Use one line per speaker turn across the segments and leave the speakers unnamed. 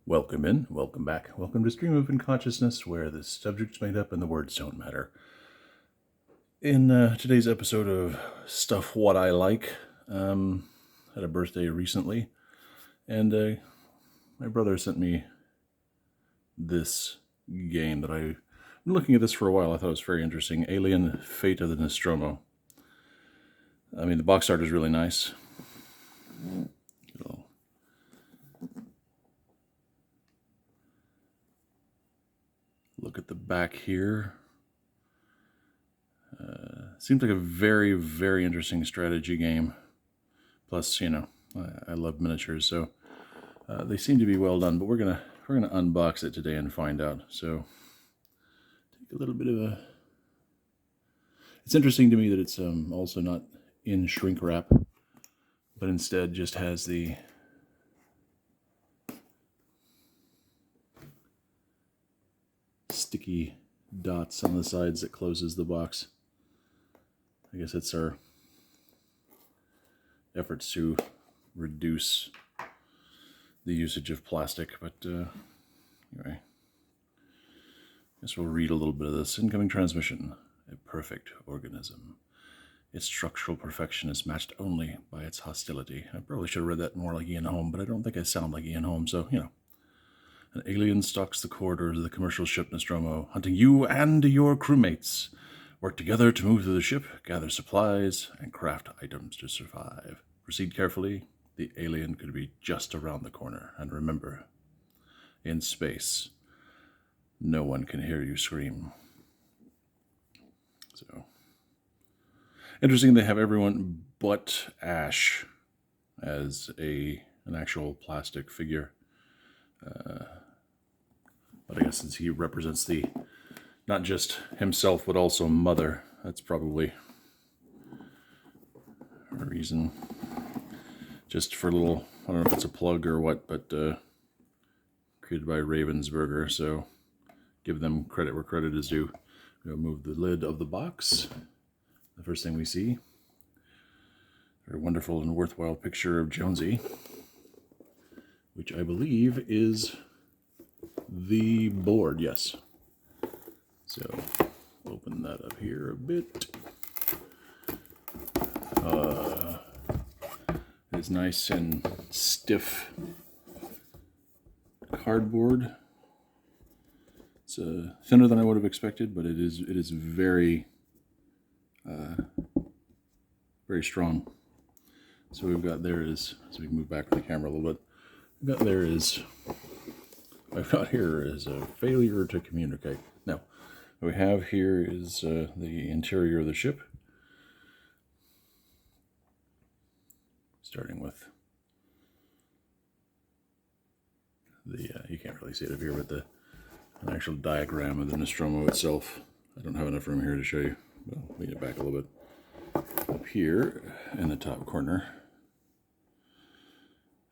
Welcome in, welcome back. Welcome to Stream-of-Unconsciousness, where the subject's made up and the words don't matter. In today's episode of Stuff What I Like, had a birthday recently, and my brother sent me this game that I've been looking at this for a while. I thought it was very interesting. Alien: Fate of the Nostromo. I mean, the box art is really nice. Look at the back here. Seems like a very, very interesting strategy game. Plus, you know, I love miniatures, so they seem to be well done. But we're gonna unbox it today and find out. So take a little bit of a. It's interesting to me that it's also not in shrink wrap, but instead just has the sticky dots on the sides that closes the box. I guess it's our efforts to reduce the usage of plastic, but anyway, I guess we'll read a little bit of this. Incoming transmission: a perfect organism. Its structural perfection is matched only by its hostility. I probably should have read that more like Ian Holm, but I don't think I sound like Ian Holm, so, you know. An alien stalks the corridors of the commercial ship Nostromo, hunting you and your crewmates. Work together to move through the ship, gather supplies, and craft items to survive. Proceed carefully. The alien could be just around the corner. And remember, in space, no one can hear you scream. So, interesting they have everyone but Ash as an actual plastic figure. But I guess since he represents the, not just himself, but also Mother, that's probably a reason. Just for a little, I don't know if it's a plug or what, but created by Ravensburger, so give them credit where credit is due. We'll move the lid of the box. The first thing we see, a very wonderful and worthwhile picture of Jonesy, which I believe is the board, yes. So, open that up here a bit. It's nice and stiff cardboard. It's thinner than I would have expected, but it is very, very strong. So we've got there is, so we can move back to the camera a little bit. We've got there is, I've got here is a failure to communicate. Now, what we have here is the interior of the ship. Starting with the, you can't really see it up here, but an actual diagram of the Nostromo itself. I don't have enough room here to show you. Well, lean it back a little bit. Up here in the top corner,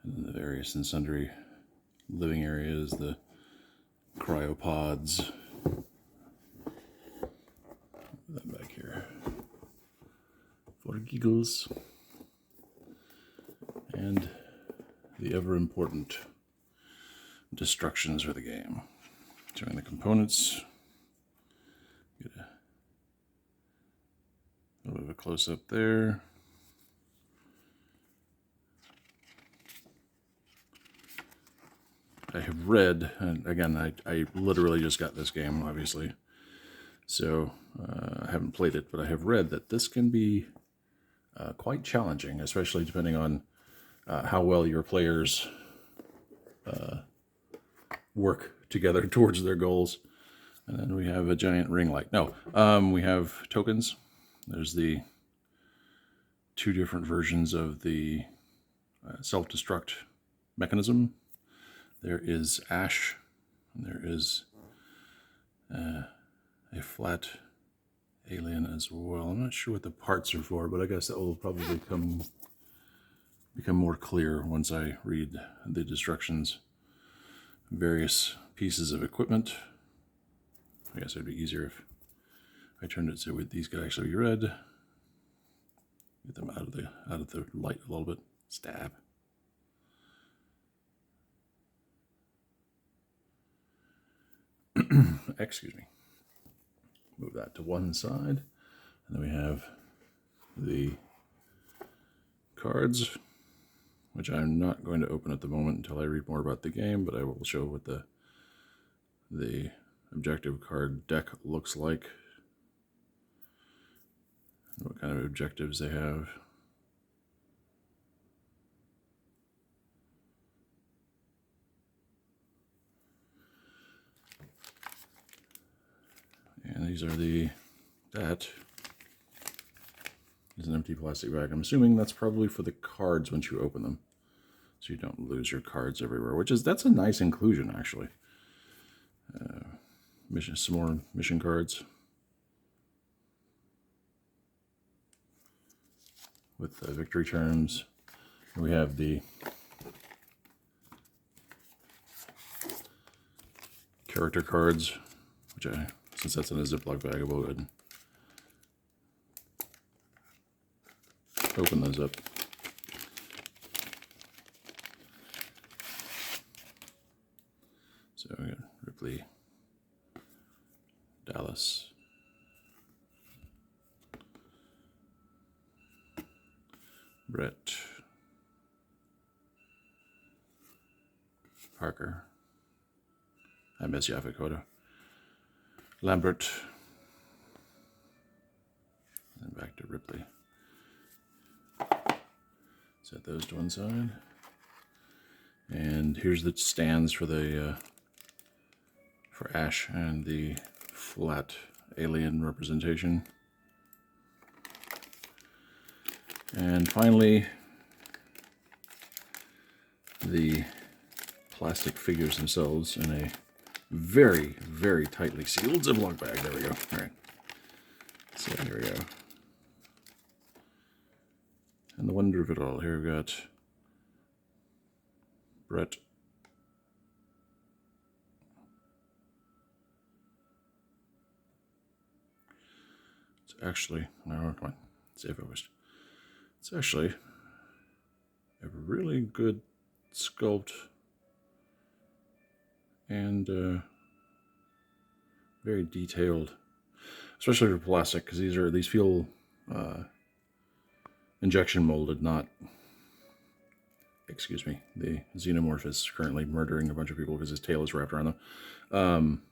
and the various and sundry living areas, the cryopods. Put that back here. For giggles. And the ever-important destructions for the game. Showing the components. Get a little bit of a close-up there. I have read, and again, I literally just got this game, obviously, so I haven't played it, but I have read that this can be quite challenging, especially depending on how well your players work together towards their goals. And then we have a giant ring light. No, we have tokens. There's the two different versions of the self-destruct mechanism. There is Ash, and there is a flat alien as well. I'm not sure what the parts are for, but I guess that will probably become more clear once I read the destructions. Various pieces of equipment. I guess it would be easier if I turned it so these could actually be read. Get them out of the light a little bit. Stab. excuse me, move that to one side. And then we have the cards, which I'm not going to open at the moment until I read more about the game, but I will show what the objective card deck looks like, and what kind of objectives they have. And these are that is an empty plastic bag. I'm assuming that's probably for the cards once you open them, so you don't lose your cards everywhere, that's a nice inclusion, actually. Some more mission cards with victory terms. We have the character cards, which since that's in a Ziploc bag, I will go ahead and open those up. So we got Ripley, Dallas, Brett, Parker, I miss Yaphet, Lambert, and back to Ripley. Set those to one side. And here's the stands for for Ash and the flat alien representation. And finally, the plastic figures themselves in a very, very tightly sealed Ziploc bag. There we go. All right. So here we go. And the wonder of it all. Here we've got Brett, it's actually, no, come on, stay focused. It's actually a really good sculpt and very detailed, especially for plastic, because these feel injection molded, not, excuse me, the xenomorph is currently murdering a bunch of people because his tail is wrapped around them.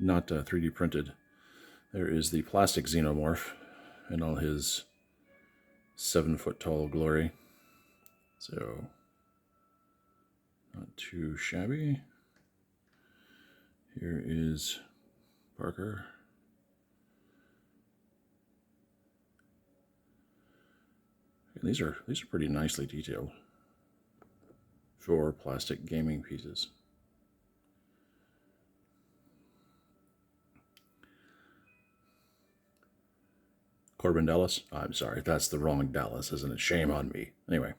Not 3D printed. There is the plastic xenomorph in all his 7-foot tall glory. So, not too shabby. Here is Parker. And these are pretty nicely detailed for plastic gaming pieces. Corbin Dallas. I'm sorry, that's the wrong Dallas, isn't it? Shame on me. Anyway,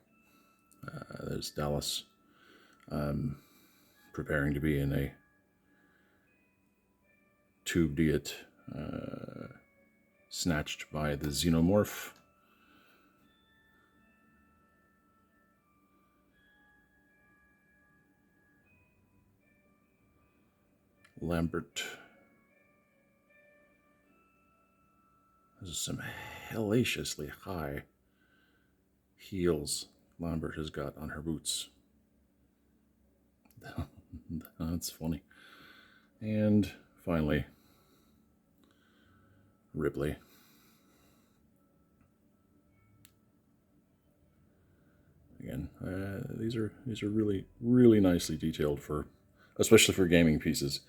there's Dallas preparing to be in a tube diet snatched by the xenomorph. Lambert. There's some hellaciously high heels Lambert has got on her boots. That's funny. And finally, Ripley. Again, these are really, really nicely detailed especially for gaming pieces.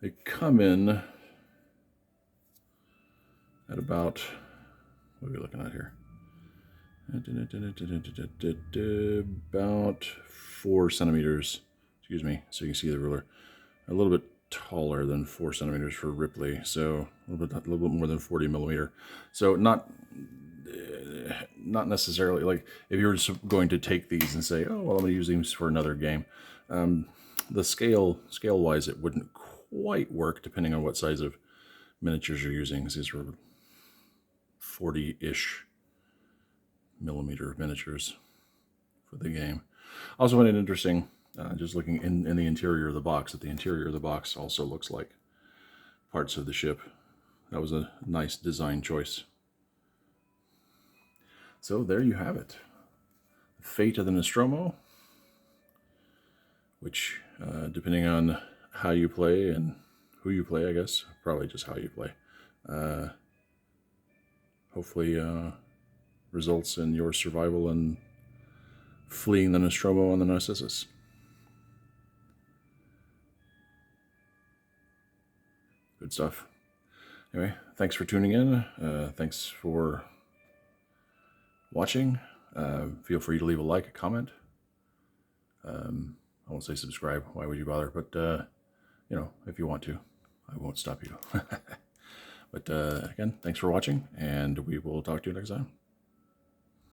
They come in at about, what are we looking at here? About 4 centimeters, excuse me, so you can see the ruler. A little bit taller than 4 centimeters for Ripley, so a little bit more than 40 millimeter. So not necessarily, like if you were just going to take these and say, oh, well, I'm going to use these for another game. The scale-wise, it wouldn't quite work depending on what size of miniatures you're using. These were 40-ish millimeter miniatures for the game. Also find it interesting, just looking in the interior of the box, that the interior of the box also looks like parts of the ship. That was a nice design choice. So there you have it. The fate of the Nostromo, which, depending on how you play and who you play, I guess, probably just how you play, hopefully results in your survival and fleeing the Nostromo and the Narcissus. Good stuff. Anyway, thanks for tuning in. Thanks for watching. Feel free to leave a like, a comment. I won't say subscribe. Why would you bother? But, you know, if you want to, I won't stop you. But again, thanks for watching, and we will talk to you next time.